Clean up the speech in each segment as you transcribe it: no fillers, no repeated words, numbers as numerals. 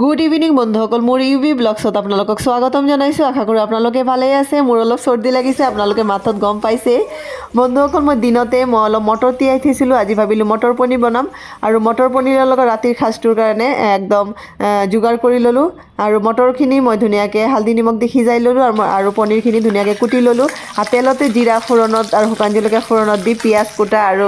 Good evening বন্ধুসকল, মোৰ UB ব্লগছত আপোনালোকক স্বাগতম জনাইছোঁ। আশা কৰোঁ আপোনালোকে ভালেই আছে। মোৰ অলপ চৰ্দি লাগিছে, আপোনালোকে মাতত গম পাইছে। বন্ধুসকল, মই দিনতে অলপ মটৰ তিয়াই থৈছিলোঁ। আজি ভাবিলোঁ মটৰ পনীৰ বনাম, আৰু মটৰ পনীৰৰ লগত ৰাতিৰ সাজটোৰ কাৰণে একদম যোগাৰ কৰি ল'লোঁ। আৰু মটৰখিনি মই ধুনীয়াকৈ হালধি নিমখ দি সিজাই ল'লোঁ, আৰু পনীৰখিনি ধুনীয়াকৈ কুটি ল'লোঁ। তেলতে জিৰা ফোৰণত আৰু শুকান জলকীয়া ফোৰণত দি পিঁয়াজ কুটা আৰু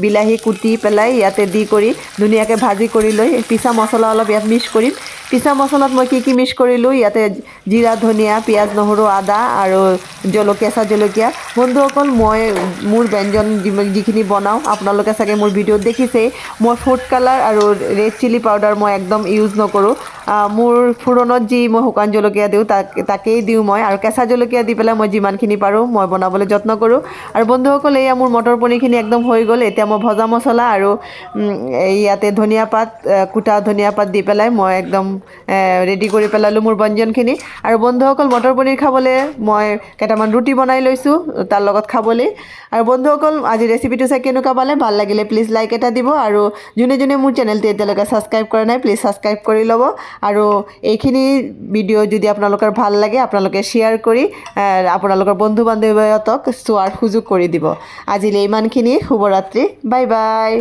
বিলাহী কুটি পেলাই ইয়াতে দি কৰি ধুনীয়াকৈ ভাজি কৰি লৈ পিছা মছলা অলপ ইয়াত মিক্স কৰিম। পিছা মছলাত মই কি মিক্স কৰিলোঁ, ইয়াতে জিৰা, ধনিয়া, পিঁয়াজ, নহৰু, আদা আৰু কেঁচা জলকীয়া। বন্ধুসকল, মই মোৰ ব্যঞ্জন যিখিনি বনাওঁ আপোনালোকে চাগে মোৰ ভিডিঅ'ত দেখিছেই। মই ফুড কালাৰ আৰু ৰেড চিলি পাউডাৰ মই একদম ইউজ নকৰোঁ। মোৰ ফোৰণত যি মই শুকান জলকীয়া দিওঁ তাকেই দিওঁ মই, আৰু কেঁচা জলকীয়া দি পেলাই মই যিমানখিনি পাৰোঁ মই বনাবলৈ যত্ন কৰোঁ। আৰু বন্ধুসকল, এয়া মোৰ মটৰ পনীৰখিনি একদম হৈ গ'ল। এতিয়া মই ভজা মছলা আৰু ইয়াতে ধনিয়া পাত, কুটা ধনিয়া পাত দি পেলাই মই একদম ৰেডি কৰি পেলালোঁ মোৰ ব্যঞ্জনখিনি। আৰু বন্ধুসকল, মটৰ পনীৰ খাবলৈ মই কেইটামান ৰুটি বনাই লৈছোঁ তাৰ লগত খাবলৈ। আৰু বন্ধুসকল, আজি ৰেচিপিটো চাই কেনেকুৱা পালে, ভাল লাগিলে প্লিজ লাইক এটা দিব, আৰু যোনে যোনে মোৰ চেনেলটো এতিয়ালৈকে ছাবস্ক্ৰাইব কৰা নাই প্লিজ ছাবস্ক্ৰাইব কৰি ল'ব। আৰু এইখিনি ভিডিঅ' যদি আপোনালোকৰ ভাল লাগে আপোনালোকে শ্বেয়াৰ কৰি আপোনালোকৰ বন্ধু বান্ধৱীহঁতক চোৱাৰ সুযোগ কৰি দিব। আজিলৈ ইমানখিনি, শুভৰাত্ৰি, বাই বাই।